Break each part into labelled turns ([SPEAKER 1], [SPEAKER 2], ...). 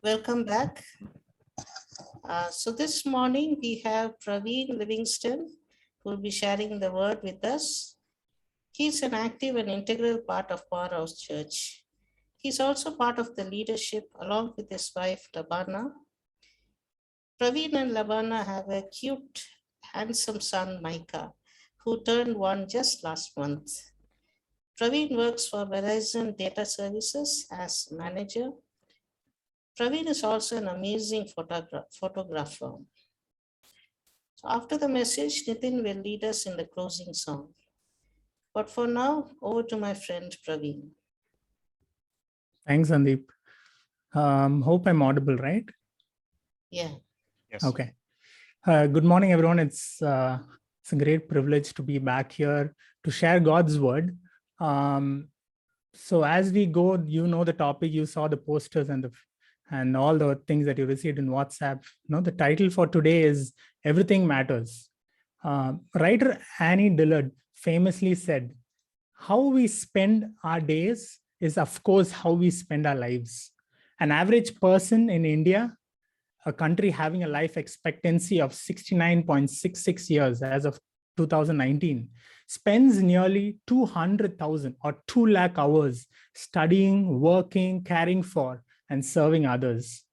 [SPEAKER 1] Welcome back. So this morning we have Praveen Livingston who will be sharing the word with us. He's an active and integral part of Powerhouse Church. He's also part of the leadership along with his wife Labana. Praveen and Labana have a cute, handsome son Micah who turned one just last month. Praveen works for Verizon Data Services as manager. Praveen is also an amazing photographer. So after the message, Nitin will lead us in the closing song. But for now, over to my friend Praveen.
[SPEAKER 2] Thanks, Sandeep. Hope I'm audible, right?
[SPEAKER 1] Yeah.
[SPEAKER 3] Yes.
[SPEAKER 2] Okay. Good morning, everyone. It's a great privilege to be back here to share God's word. So as we go, you know the topic, you saw the posters and all the things that you received in WhatsApp. The title for today is Everything Matters. Writer Annie Dillard famously said, "How we spend our days is, of course, how we spend our lives." An average person in India, a country having a life expectancy of 69.66 years as of 2019, spends nearly 200,000 or 2 lakh hours studying, working, caring for, and serving others.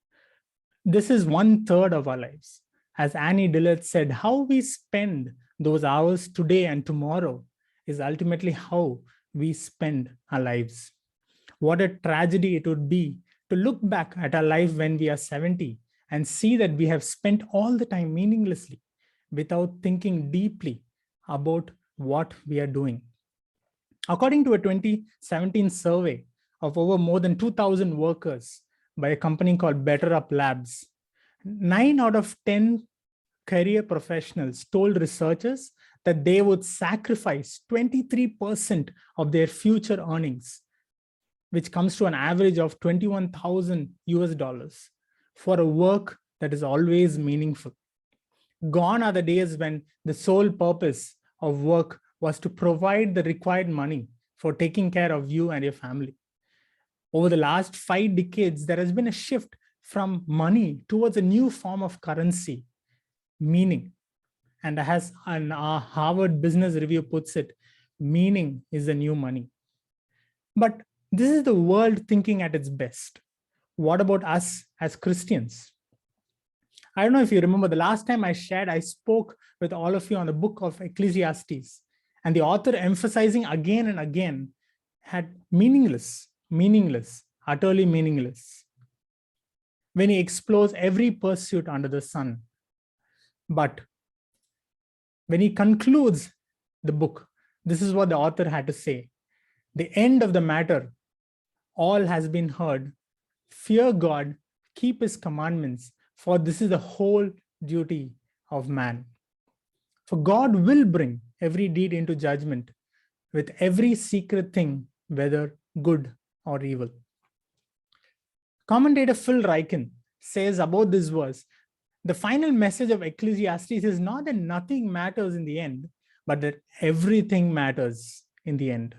[SPEAKER 2] This is 1/3 of our lives. As Annie Dillard said, how we spend those hours today and tomorrow is ultimately how we spend our lives. What a tragedy it would be to look back at our life when we are 70 and see that we have spent all the time meaninglessly without thinking deeply about what we are doing. According to a 2017 survey of over more than 2,000 workers by a company called Better Up Labs, 9 out of 10 career professionals told researchers that they would sacrifice 23% of their future earnings, which comes to an average of 21,000 US dollars, for a work that is always meaningful. Gone are the days when the sole purpose of work was to provide the required money for taking care of you and your family. Over the last 5 decades, there has been a shift from money towards a new form of currency, meaning. And as our Harvard Business Review puts it, meaning is the new money. But this is the world thinking at its best. What about us as Christians? I don't know if you remember the last time I spoke with all of you on the book of Ecclesiastes, and the author emphasizing again and again had meaningless, utterly meaningless, when he explores every pursuit under the sun. But when he concludes the book, this is what the author had to say. The end of the matter, all has been heard. Fear God, keep his commandments, for this is the whole duty of man. For God will bring every deed into judgment with every secret thing, whether good or evil. Commentator Phil Ryken says about this verse, the final message of Ecclesiastes is not that nothing matters in the end, but that everything matters in the end.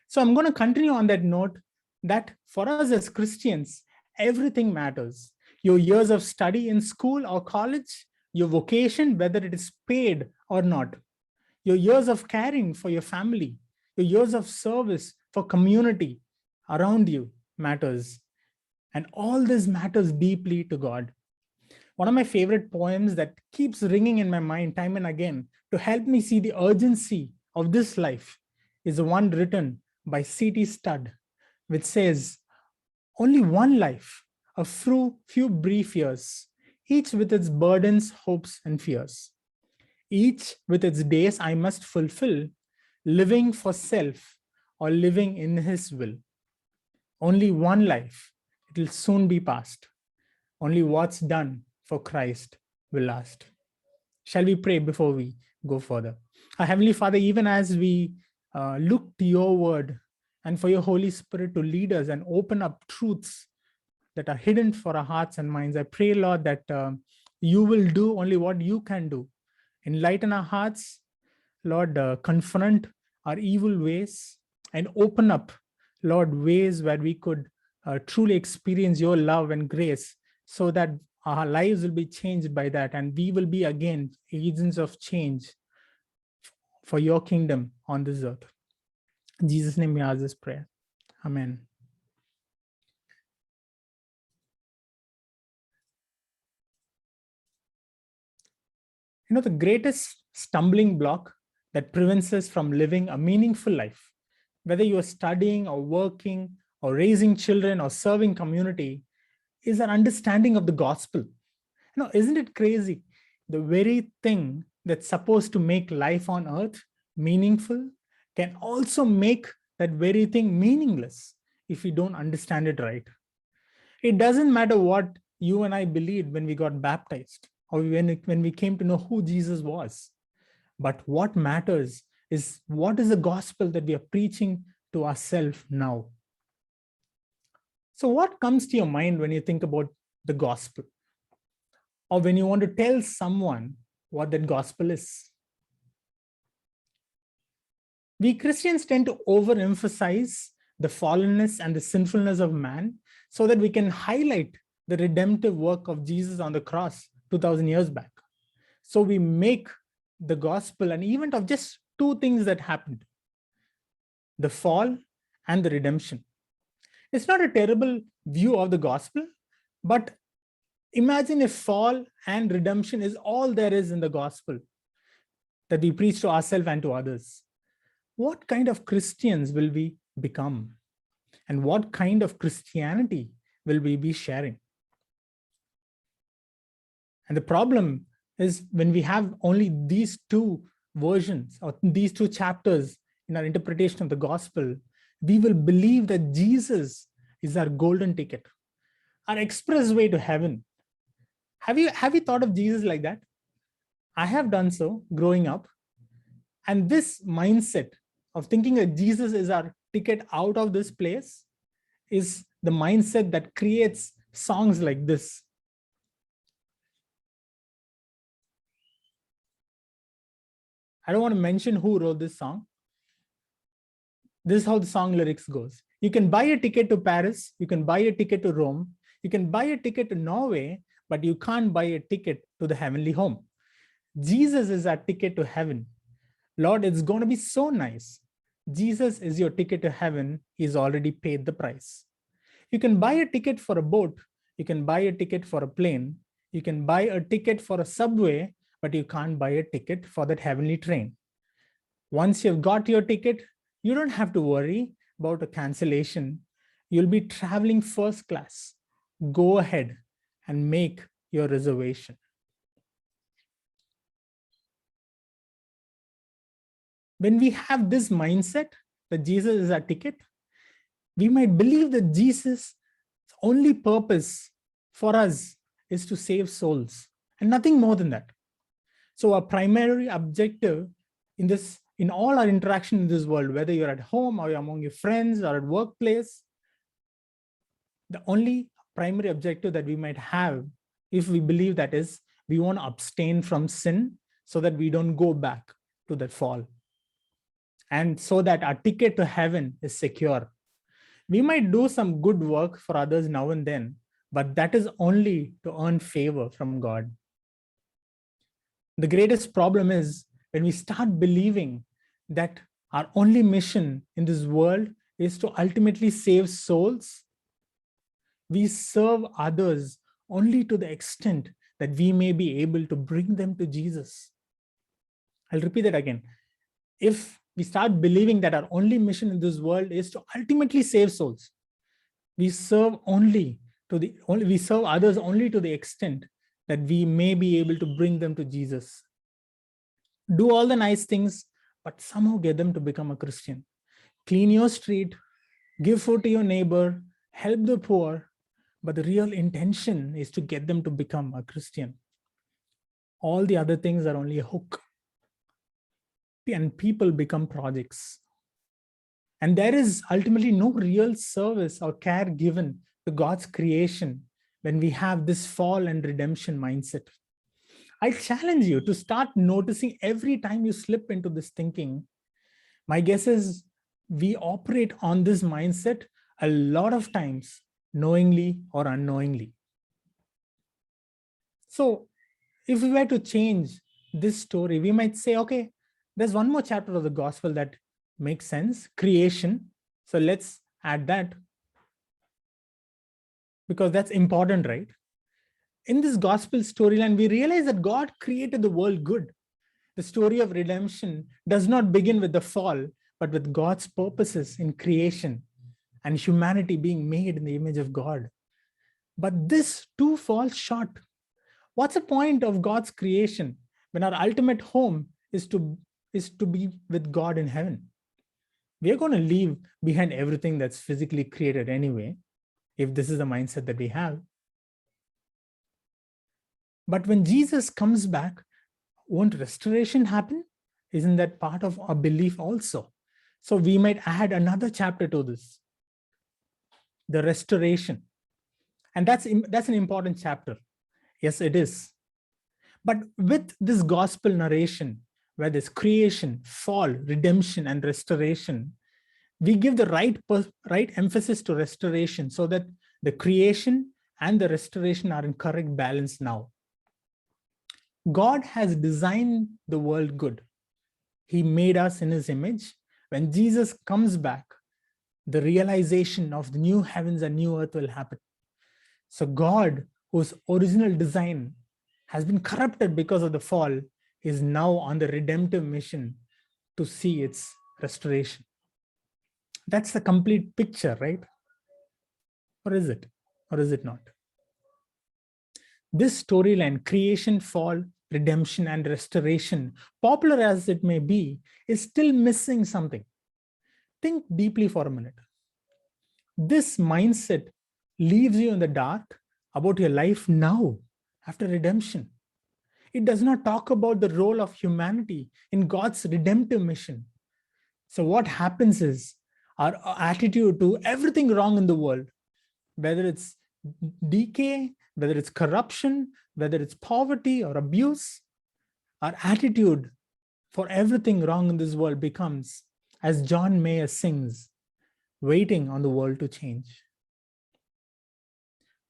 [SPEAKER 2] So I'm going to continue on that note, that for us as Christians, everything matters. Your years of study in school or college, your vocation, whether it is paid or not, your years of caring for your family, your years of service for community around you matters. And all this matters deeply to God. One of my favorite poems that keeps ringing in my mind time and again to help me see the urgency of this life is the one written by C.T. Studd, which says, only one life, a few brief years, each with its burdens, hopes, and fears. Each with its days I must fulfill, living for self or living in his will. Only one life, it will soon be past. Only what's done for Christ will last. Shall we pray before we go further? Our Heavenly Father, even as we look to your word and for your Holy Spirit to lead us and open up truths that are hidden for our hearts and minds, I pray, Lord, that you will do only what you can do. Enlighten our hearts, Lord, confront our evil ways and open up, Lord, ways where we could truly experience your love and grace, so that our lives will be changed by that, and we will be again agents of change for your kingdom on this earth. In Jesus' name we ask this prayer. Amen. The greatest stumbling block that prevents us from living a meaningful life, whether you are studying or working or raising children or serving community, is an understanding of the gospel. Isn't it crazy? The very thing that's supposed to make life on earth meaningful can also make that very thing meaningless if we don't understand it right. It doesn't matter what you and I believed when we got baptized or when we came to know who Jesus was. But what matters is what is the gospel that we are preaching to ourselves now. So what comes to your mind when you think about the gospel? Or when you want to tell someone what that gospel is? We Christians tend to overemphasize the fallenness and the sinfulness of man so that we can highlight the redemptive work of Jesus on the cross 2000 years back. So we make the gospel an event of just two things that happened: the fall and the redemption. It's not a terrible view of the gospel, but imagine if fall and redemption is all there is in the gospel that we preach to ourselves and to others. What kind of Christians will we become? And what kind of Christianity will we be sharing? And the problem is, when we have only these two versions or these two chapters in our interpretation of the gospel, we will believe that Jesus is our golden ticket, our expressway to heaven. Have you thought of Jesus like that? I have done so growing up. And this mindset of thinking that Jesus is our ticket out of this place is the mindset that creates songs like this. I don't want to mention who wrote this song. This is how the song lyrics goes. You can buy a ticket to Paris, you can buy a ticket to Rome, you can buy a ticket to Norway, but you can't buy a ticket to the heavenly home. Jesus is our ticket to heaven. Lord, it's going to be so nice. Jesus is your ticket to heaven. He's already paid the price. You can buy a ticket for a boat. You can buy a ticket for a plane. You can buy a ticket for a subway, but you can't buy a ticket for that heavenly train. Once you've got your ticket, you don't have to worry about a cancellation. You'll be traveling first class. Go ahead and make your reservation. When we have this mindset that Jesus is our ticket, we might believe that Jesus' only purpose for us is to save souls and nothing more than that. So our primary objective in all our interaction in this world, whether you're at home or you're among your friends or at workplace, the only primary objective that we might have, if we believe that, is we want to abstain from sin so that we don't go back to that fall. And so that our ticket to heaven is secure. We might do some good work for others now and then, but that is only to earn favor from God. The greatest problem is when we start believing that our only mission in this world is to ultimately save souls. We serve others only to the extent that we may be able to bring them to Jesus. I'll repeat that again. If we start believing that our only mission in this world is to ultimately save souls, we serve others only to the extent that we may be able to bring them to Jesus. Do all the nice things, but somehow get them to become a Christian. Clean your street, give food to your neighbor, help the poor, but the real intention is to get them to become a Christian. All the other things are only a hook. And people become projects. And there is ultimately no real service or care given to God's creation when we have this fall and redemption mindset. I challenge you to start noticing every time you slip into this thinking. My guess is we operate on this mindset a lot of times knowingly or unknowingly. So if we were to change this story, we might say, okay, there's one more chapter of the gospel that makes sense, creation. So let's add that because that's important, right? In this gospel storyline, we realize that God created the world good. The story of redemption does not begin with the fall, but with God's purposes in creation and humanity being made in the image of God. But this too falls short. What's the point of God's creation when our ultimate home is to be with God in heaven? We are going to leave behind everything that's physically created anyway, if this is the mindset that we have. But when Jesus comes back, won't restoration happen? Isn't that part of our belief also? So we might add another chapter to this, the restoration. And that's an important chapter. Yes, it is. But with this gospel narration, where there's creation, fall, redemption, and restoration, we give the right emphasis to restoration so that the creation and the restoration are in correct balance now. God has designed the world good. He made us in his image. When Jesus comes back, the realization of the new heavens and new earth will happen. So God, whose original design has been corrupted because of the fall, is now on the redemptive mission to see its restoration. That's the complete picture, right? Or is it? Or is it not? This storyline, creation, fall, redemption, and restoration, popular as it may be, is still missing something. Think deeply for a minute. This mindset leaves you in the dark about your life now, after redemption. It does not talk about the role of humanity in God's redemptive mission. So what happens is our attitude to everything wrong in the world, whether it's decay, whether it's corruption, whether it's poverty or abuse, our attitude for everything wrong in this world becomes, as John Mayer sings, waiting on the world to change.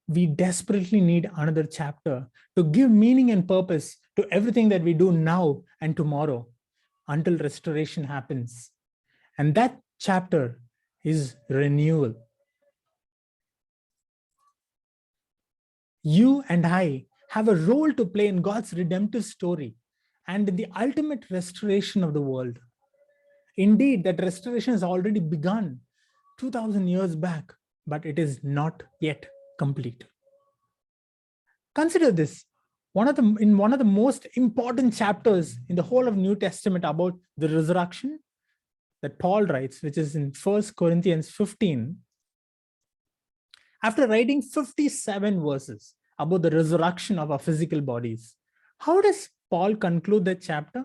[SPEAKER 2] We desperately need another chapter to give meaning and purpose to everything that we do now and tomorrow until restoration happens. And that chapter is renewal. You and I have a role to play in God's redemptive story and in the ultimate restoration of the world. Indeed, that restoration has already begun 2000 years back, but it is not yet complete. Consider this. In one of the most important chapters in the whole of New Testament about the resurrection that Paul writes, which is in 1 Corinthians 15, after writing 57 verses about the resurrection of our physical bodies, how does Paul conclude that chapter?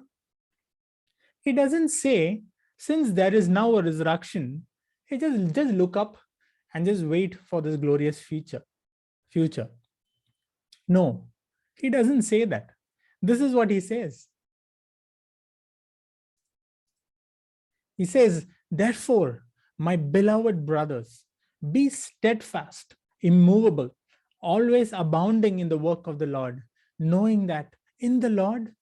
[SPEAKER 2] He doesn't say, since there is now a resurrection, he just look up and just wait for this glorious future. No, he doesn't say that. This is what he says. He says, therefore, my beloved brothers, be steadfast, immovable, always abounding in the work of the Lord, knowing that in the Lord,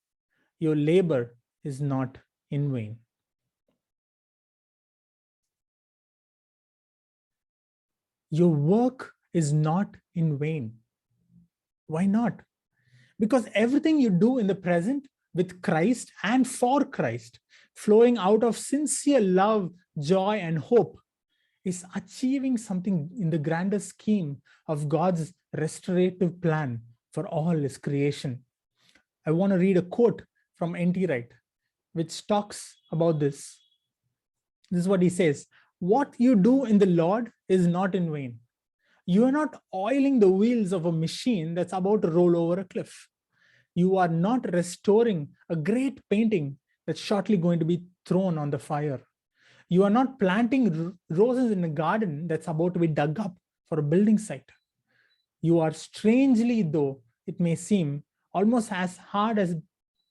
[SPEAKER 2] your labor is not in vain. Your work is not in vain. Why not? Because everything you do in the present with Christ and for Christ, flowing out of sincere love, joy, and hope, is achieving something in the grander scheme of God's restorative plan for all his creation. I want to read a quote from N.T. Wright, which talks about this. This is what he says: what you do in the Lord is not in vain. You are not oiling the wheels of a machine that's about to roll over a cliff. You are not restoring a great painting that's shortly going to be thrown on the fire. You are not planting roses in a garden that's about to be dug up for a building site. You are, strangely though it may seem, almost as hard as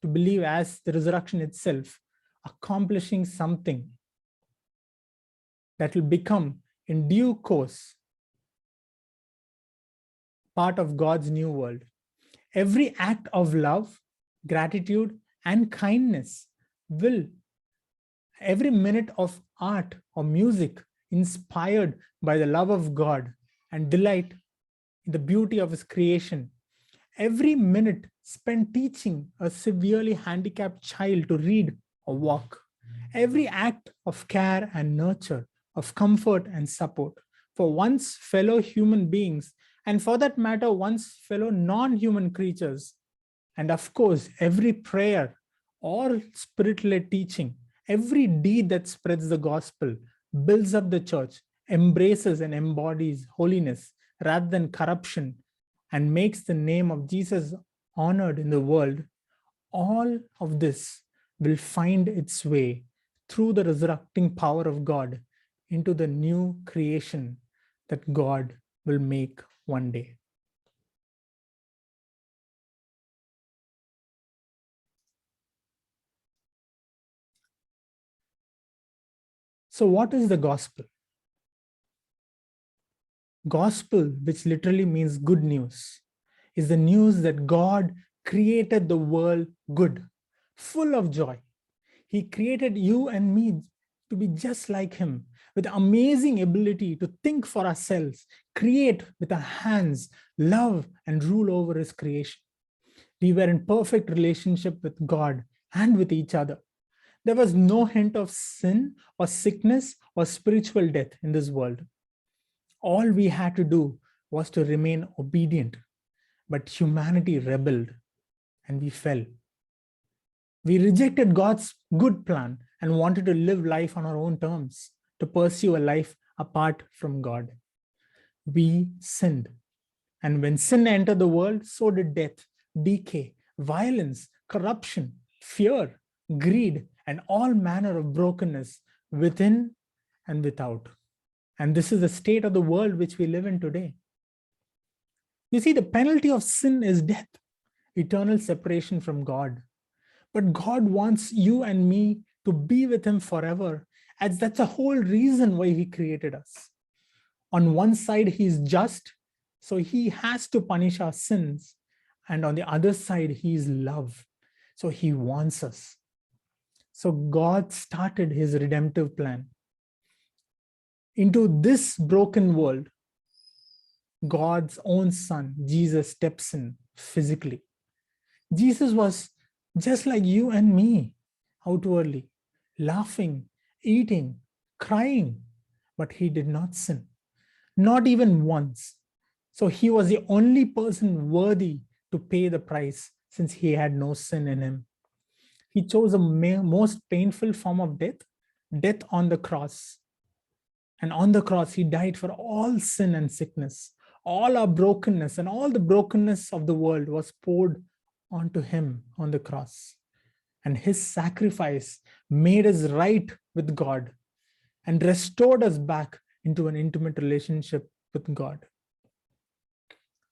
[SPEAKER 2] to believe as the resurrection itself, accomplishing something that will become in due course part of God's new world. Every act of love, gratitude, and kindness will, every minute of art or music inspired by the love of God and delight in the beauty of his creation, every minute spent teaching a severely handicapped child to read or walk, every act of care and nurture, of comfort and support for one's fellow human beings, and for that matter, one's fellow non-human creatures. And of course, every prayer or spirit-led teaching, every deed that spreads the gospel, builds up the church, embraces and embodies holiness rather than corruption, and makes the name of Jesus honored in the world, all of this will find its way through the resurrecting power of God into the new creation that God will make one day. So what is the gospel? Gospel, which literally means good news, is the news that God created the world good, full of joy. He created you and me to be just like him, with amazing ability to think for ourselves, create with our hands, love and rule over his creation. We were in perfect relationship with God and with each other. There was no hint of sin or sickness or spiritual death in this world. All we had to do was to remain obedient, but humanity rebelled and we fell. We rejected God's good plan and wanted to live life on our own terms, to pursue a life apart from God. We sinned. And when sin entered the world, so did death, decay, violence, corruption, fear, greed, and all manner of brokenness within and without. And this is the state of the world which we live in today. You see, the penalty of sin is death, eternal separation from God. But God wants you and me to be with him forever, as that's the whole reason why he created us. On one side, he is just, so he has to punish our sins. And on the other side, he is love, so he wants us. So God started his redemptive plan. Into this broken world, God's own son, Jesus, steps in physically. Jesus was just like you and me outwardly, laughing, eating, crying, but he did not sin, not even once. So he was the only person worthy to pay the price, since he had no sin in him. He chose a most painful form of death, death on the cross. And on the cross, he died for all sin and sickness. All our brokenness and all the brokenness of the world was poured onto him on the cross. And his sacrifice made us right with God and restored us back into an intimate relationship with God.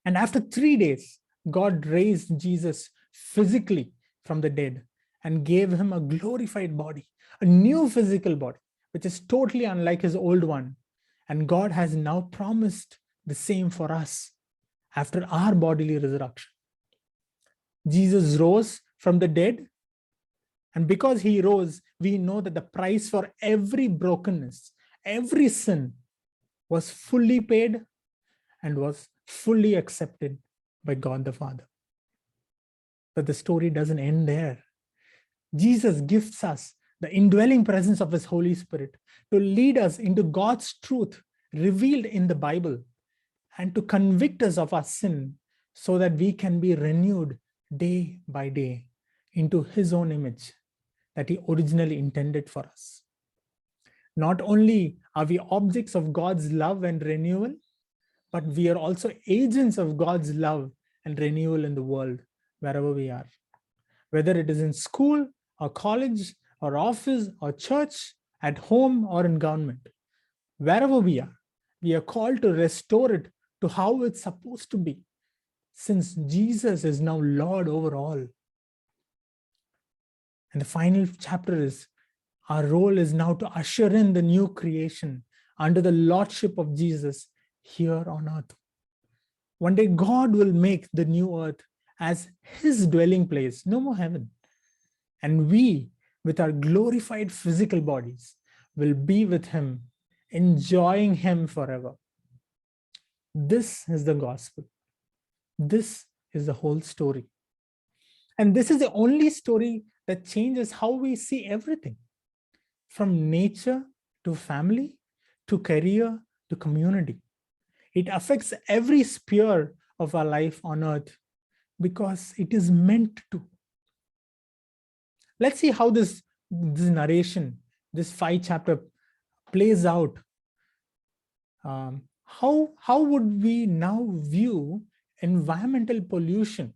[SPEAKER 2] And after 3 days, God raised Jesus physically from the dead and gave him a glorified body, a new physical body, which is totally unlike his old one. And God has now promised the same for us after our bodily resurrection. Jesus rose from the dead, and because he rose, we know that the price for every brokenness, every sin was fully paid and was fully accepted by God the Father. But the story doesn't end there. Jesus gifts us the indwelling presence of his Holy Spirit to lead us into God's truth revealed in the Bible and to convict us of our sin so that we can be renewed day by day into his own image that he originally intended for us. Not only are we objects of God's love and renewal, but we are also agents of God's love and renewal in the world, wherever we are. Whether it is in school or college or office or church, at home or in government, wherever we are called to restore it to how it's supposed to be, since Jesus is now Lord over all. And the final chapter is, our role is now to usher in the new creation under the lordship of Jesus here on earth. One day God will make the new earth as his dwelling place, no more heaven. And we, with our glorified physical bodies, will be with him, enjoying him forever. This is the gospel. This is the whole story. And this is the only story that changes how we see everything, from nature to family to career to community. It affects every sphere of our life on earth because it is meant to. Let's see how this narration, this 5-chapter plays out. How would we now view environmental pollution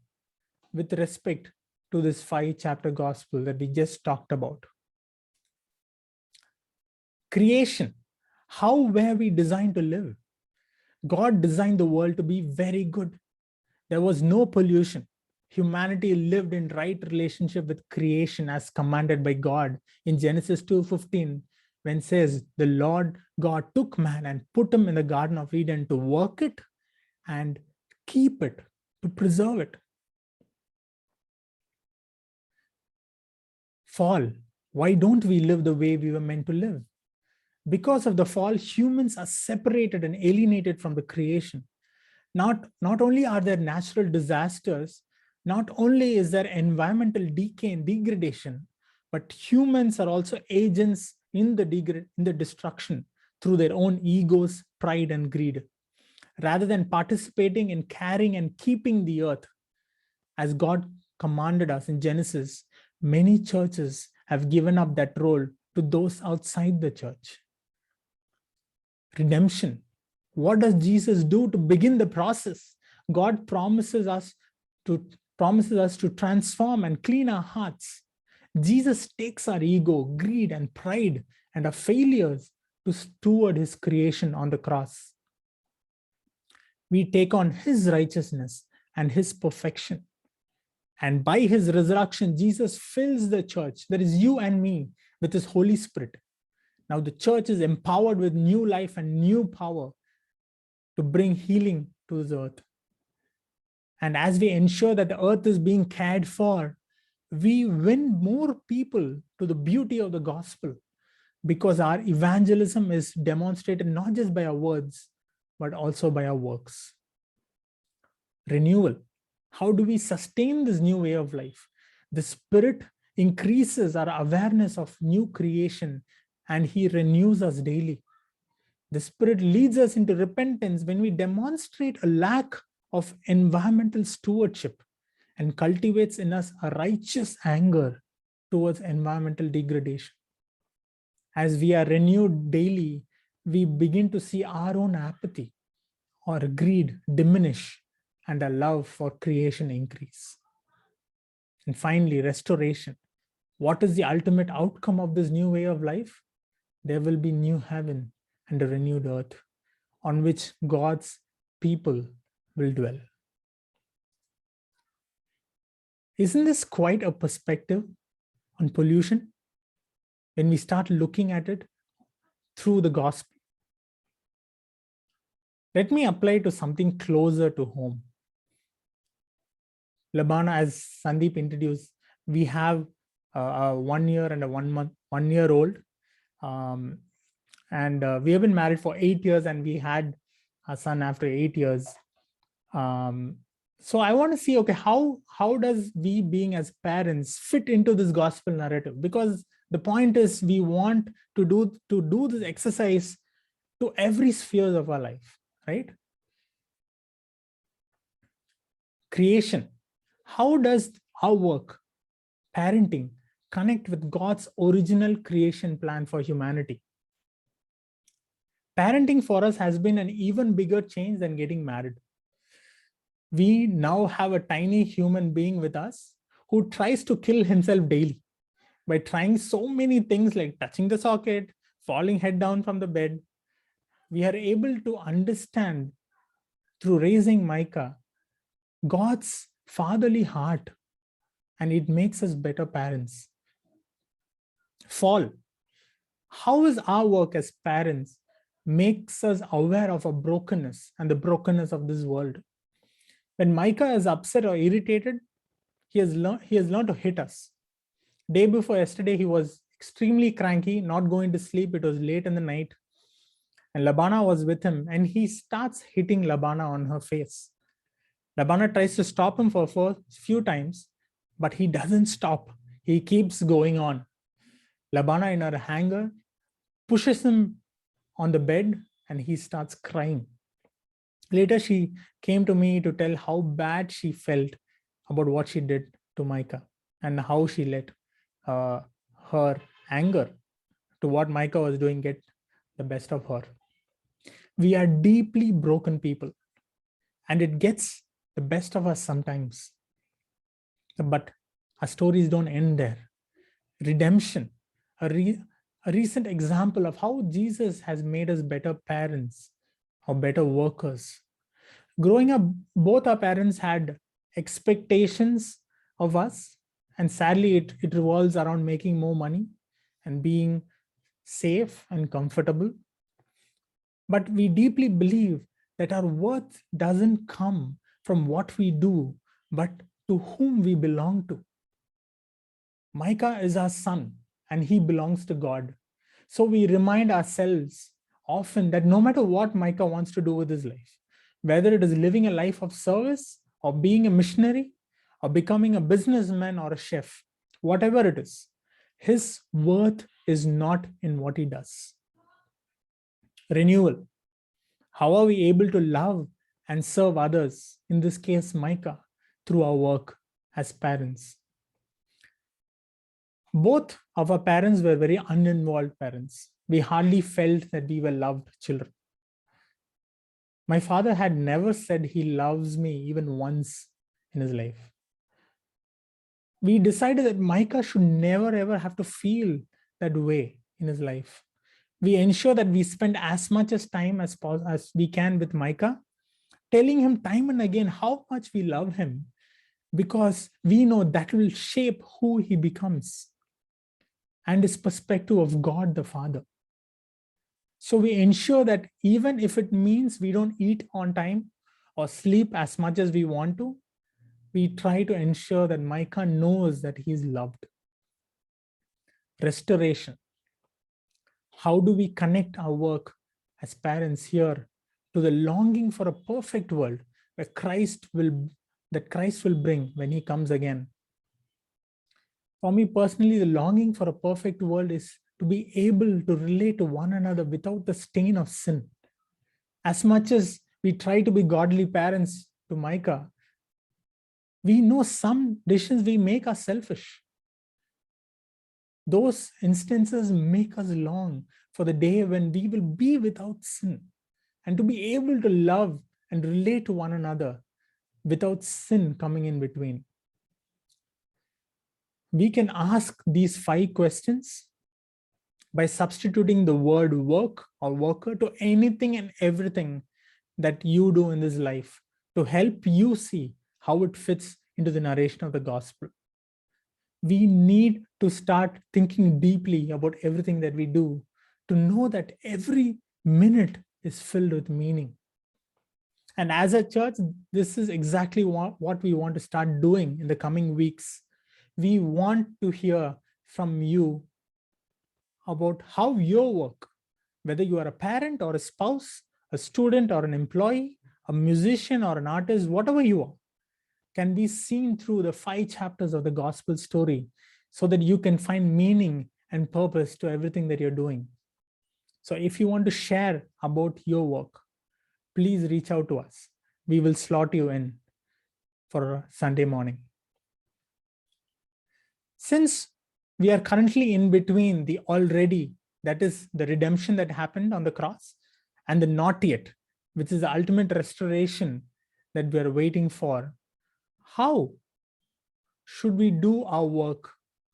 [SPEAKER 2] with respect to this 5-chapter gospel that we just talked about? Creation, how were we designed to live? God designed the world to be very good. There was no pollution. Humanity lived in right relationship with creation as commanded by God in Genesis 2:15, when it says the Lord God took man and put him in the Garden of Eden to work it and keep it, to preserve it. Fall. Why don't we live the way we were meant to live? Because of the fall, humans are separated and alienated from the creation. Not only are there natural disasters, not only is there environmental decay and degradation, but humans are also agents in the destruction through their own egos, pride, and greed. Rather than participating in carrying and keeping the earth as God commanded us in Genesis, many churches have given up that role to those outside the church. Redemption. What does Jesus do to begin the process? God promises us to transform and clean our hearts. Jesus takes our ego, greed, and pride and our failures to steward his creation on the cross. We take on his righteousness and his perfection. And by his resurrection, Jesus fills the church, that is you and me, with his Holy Spirit. Now the church is empowered with new life and new power to bring healing to the earth. And as we ensure that the earth is being cared for, we win more people to the beauty of the gospel, because our evangelism is demonstrated not just by our words, but also by our works. Renewal. How do we sustain this new way of life? The Spirit increases our awareness of new creation, and he renews us daily. The Spirit leads us into repentance when we demonstrate a lack of environmental stewardship and cultivates in us a righteous anger towards environmental degradation. As we are renewed daily, we begin to see our own apathy or greed diminish and our love for creation increase. And finally, restoration. What is the ultimate outcome of this new way of life? There will be new heaven and a renewed earth on which God's people will dwell. Isn't this quite a perspective on pollution when we start looking at it through the gospel? Let me apply to something closer to home. Labana, as Sandeep introduced, we have a 1 year and a 1 year old. And we have been married for 8 years, and we had a son after 8 years. So I want to see, okay, how does we being as parents fit into this gospel narrative? Because the point is, we want to do this exercise to every sphere of our life, right? Creation. How does our work, parenting, connect with God's original creation plan for humanity? Parenting for us has been an even bigger change than getting married. We now have a tiny human being with us who tries to kill himself daily by trying so many things like touching the socket, falling head down from the bed. We are able to understand through raising Micah God's fatherly heart, and it makes us better parents. Fall. How is our work as parents makes us aware of our brokenness and the brokenness of this world? When Micah is upset or irritated, he has learned to hit us. Day before yesterday, he was extremely cranky, not going to sleep. It was late in the night. And Labana was with him, and he starts hitting Labana on her face. Labana tries to stop him for a few times, but he doesn't stop. He keeps going on. Labana, in her anger, pushes him on the bed, and he starts crying. Later, she came to me to tell how bad she felt about what she did to Micah and how she let her anger to what Micah was doing get the best of her. We are deeply broken people, and it gets the best of us sometimes. But our stories don't end there. Redemption, a recent example of how Jesus has made us better parents or better workers. Growing up, both our parents had expectations of us, and sadly, it revolves around making more money and being safe and comfortable. But we deeply believe that our worth doesn't come from what we do, but to whom we belong to. Micah is our son, and he belongs to God. So we remind ourselves often that no matter what Micah wants to do with his life, whether it is living a life of service or being a missionary or becoming a businessman or a chef, whatever it is, his worth is not in what he does. Renewal. How are we able to love and serve others, in this case, Micah, through our work as parents? Both of our parents were very uninvolved parents. We hardly felt that we were loved children. My father had never said he loves me even once in his life. We decided that Micah should never ever have to feel that way in his life. We ensure that we spend as much as time as we can with Micah, telling him time and again how much we love him, because we know that will shape who he becomes and his perspective of God the Father. So we ensure that even if it means we don't eat on time or sleep as much as we want to, we try to ensure that Micah knows that he's loved. Restoration. How do we connect our work as parents here to the longing for a perfect world where Christ will bring when he comes again? For me personally, the longing for a perfect world is to be able to relate to one another without the stain of sin. As much as we try to be godly parents to Micah, we know some decisions we make are selfish. Those instances make us long for the day when we will be without sin and to be able to love and relate to one another without sin coming in between. We can ask these 5 questions by substituting the word work or worker to anything and everything that you do in this life to help you see how it fits into the narration of the gospel. We need to start thinking deeply about everything that we do to know that every minute is filled with meaning. And as a church, this is exactly what we want to start doing in the coming weeks. We want to hear from you about how your work, whether you are a parent or a spouse, a student or an employee, a musician or an artist, whatever you are, can be seen through the 5 chapters of the gospel story so that you can find meaning and purpose to everything that you're doing. So if you want to share about your work, please reach out to us. We will slot you in for Sunday morning. Since we are currently in between the already, that is the redemption that happened on the cross, and the not yet, which is the ultimate restoration that we are waiting for, how should we do our work,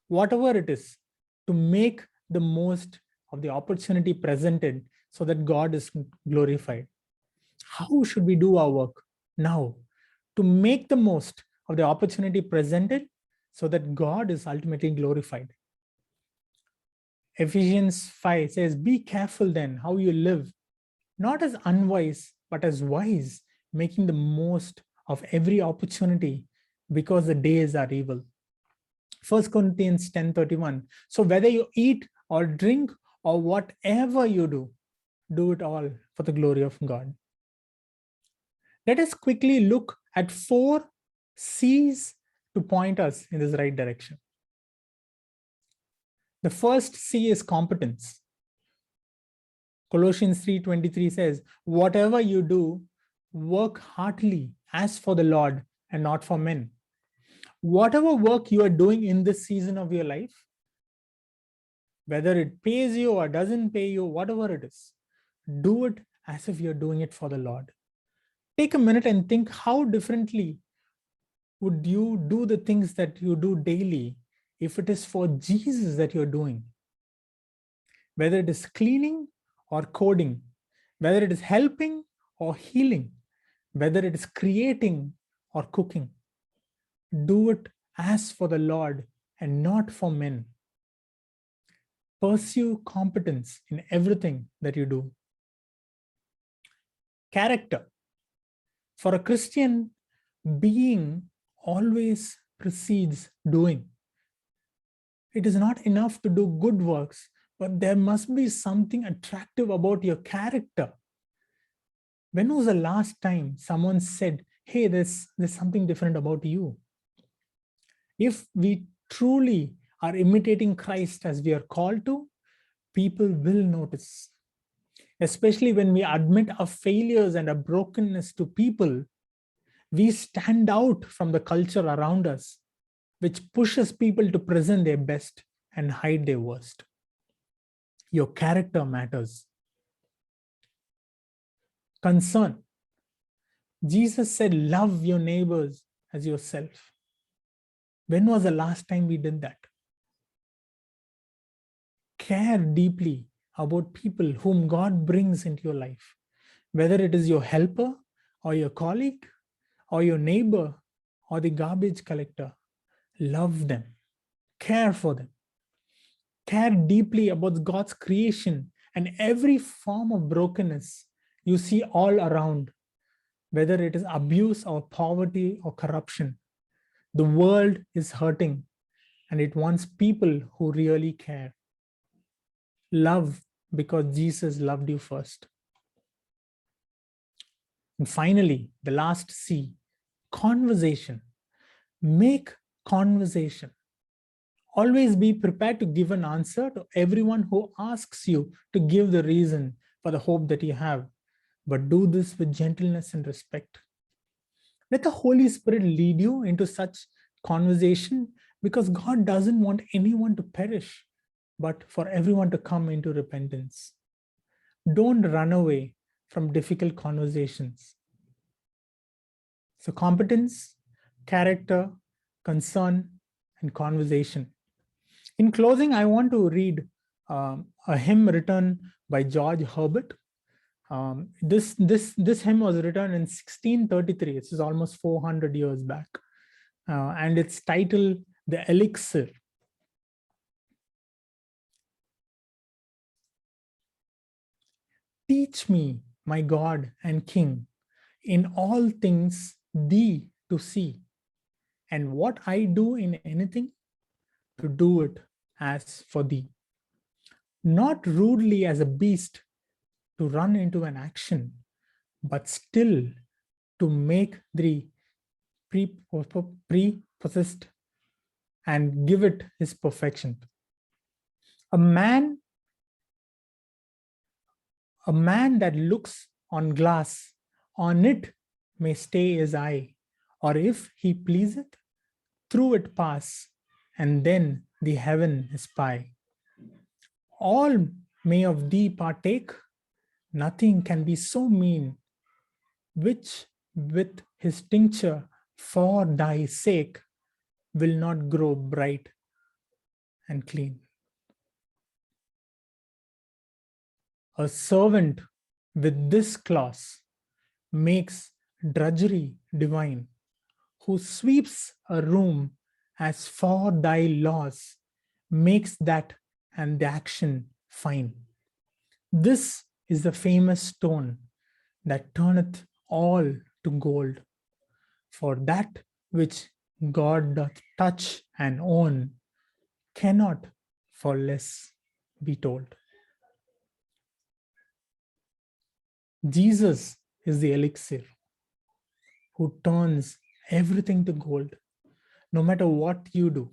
[SPEAKER 2] whatever it is, to make the most of the opportunity presented so that God is glorified? How should we do our work now to make the most of the opportunity presented so that God is ultimately glorified? Ephesians 5 says, be careful then how you live, not as unwise, but as wise, making the most of every opportunity because the days are evil. 1 Corinthians 10:31. So whether you eat or drink or whatever you do it all for the glory of God. Let us quickly look at 4 C's to point us in this right direction. The first C is competence. Colossians 3:23 says, whatever you do, work heartily as for the Lord and not for men. Whatever work you are doing in this season of your life, whether it pays you or doesn't pay you, whatever it is, do it as if you're doing it for the Lord. Take a minute and think, how differently would you do the things that you do daily if it is for Jesus that you're doing? Whether it is cleaning or coding, whether it is helping or healing, whether it is creating or cooking, do it as for the Lord and not for men. Pursue competence in everything that you do. Character. For a Christian, being always precedes doing. It is not enough to do good works, but there must be something attractive about your character. When was the last time someone said, hey, there's something different about you? If we truly are imitating Christ as we are called to, people will notice. Especially when we admit our failures and our brokenness to people, we stand out from the culture around us, which pushes people to present their best and hide their worst. Your character matters. Concern. Jesus said, love your neighbors as yourself. When was the last time we did that? Care deeply about people whom God brings into your life, whether it is your helper or your colleague or your neighbor or the garbage collector. Love them, care for them, care deeply about God's creation and every form of brokenness you see all around, whether it is abuse or poverty or corruption. The world is hurting and it wants people who really care. Love because Jesus loved you first. And finally, the last C, conversation. Make conversation. Always be prepared to give an answer to everyone who asks you to give the reason for the hope that you have. But do this with gentleness and respect. Let the Holy Spirit lead you into such conversation, because God doesn't want anyone to perish, but for everyone to come into repentance. Don't run away from difficult conversations. So competence, character, concern, and conversation. In closing, I want to read a hymn written by George Herbert. This hymn was written in 1633. This is almost 400 years back. And it's titled The Elixir. Teach me, my God and King, in all things thee to see, and what I do in anything, to do it as for thee. Not rudely as a beast to run into an action, but still to make thee prepossessed and give it his perfection. A man that looks on glass, on it may stay his eye, or if he pleaseth, through it pass, and then the heaven espy. All may of thee partake, nothing can be so mean, which with his tincture for thy sake will not grow bright and clean. A servant with this clause makes drudgery divine, who sweeps a room as for thy laws, makes that and the action fine. This is the famous stone that turneth all to gold. For that which God doth touch and own cannot for less be told. Jesus is the elixir who turns everything to gold. No matter what you do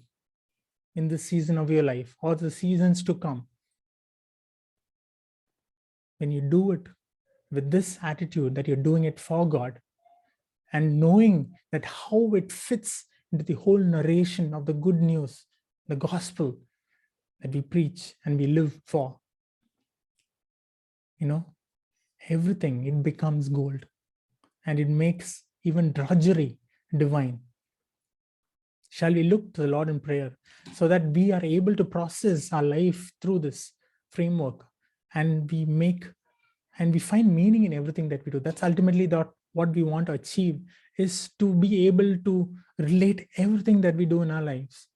[SPEAKER 2] in the season of your life or the seasons to come, when you do it with this attitude that you're doing it for God and knowing that how it fits into the whole narration of the good news, the gospel that we preach and we live for, everything, it becomes gold, and it makes even drudgery divine. Shall we look to the Lord in prayer so that we are able to process our life through this framework, and we find meaning in everything that we do? That's ultimately what we want to achieve, is to be able to relate everything that we do in our lives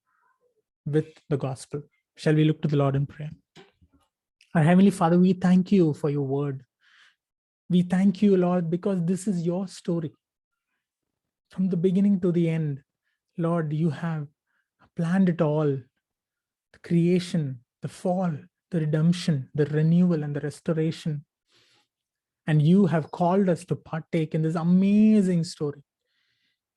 [SPEAKER 2] with the gospel. Shall we look to the Lord in prayer? Our Heavenly Father, we thank you for your word. We thank you, Lord, because this is your story. From the beginning to the end, Lord, you have planned it all. The creation, the fall, the redemption, the renewal, and the restoration. And you have called us to partake in this amazing story,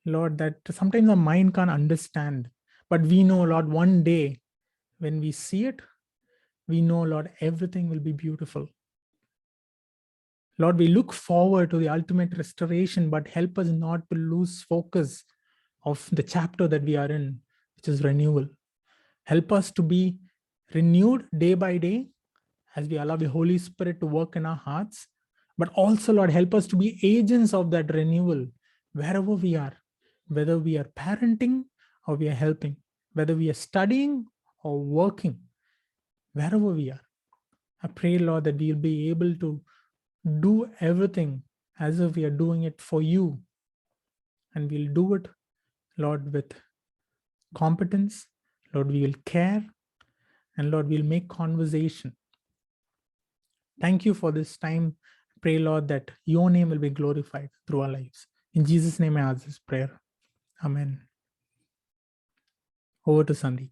[SPEAKER 2] Lord, that sometimes our mind can't understand. But we know, Lord, one day when we see it, we know, Lord, everything will be beautiful. Lord, we look forward to the ultimate restoration, but help us not to lose focus of the chapter that we are in, which is renewal. Help us to be renewed day by day as we allow the Holy Spirit to work in our hearts. But also, Lord, help us to be agents of that renewal wherever we are, whether we are parenting or we are helping, whether we are studying or working, wherever we are. I pray, Lord, that we'll be able to do everything as if we are doing it for you. And we'll do it, Lord, with competence. Lord, we will care. And Lord, we'll make conversation. Thank you for this time. Pray, Lord, that your name will be glorified through our lives. In Jesus' name I ask this prayer. Amen. Over to Sandeep.